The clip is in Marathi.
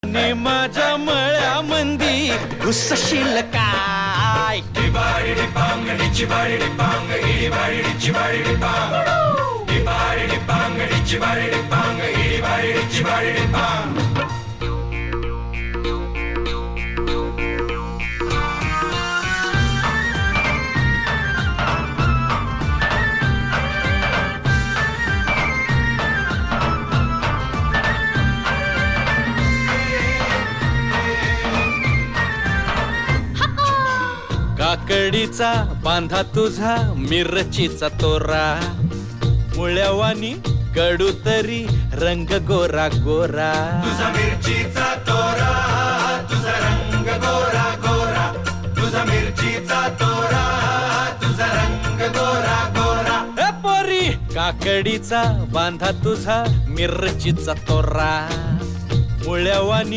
ने माझ्या मळ्यामंदी घुसशील काय? काकडीचा बांधा तुझा मिरचीचा तोरा, मुळ्यावानी कडू तरी रंग गोरा गोरा. तुझा मिरचीचा तोरा, तुझा रंग गोरा गोरा. तुझा मिरचीचा तोरा, तुझा रंग गोरा गोरा. ए पोरी, काकडीचा बांधा तुझा मिरचीचा तोरा, मुळ्यावानी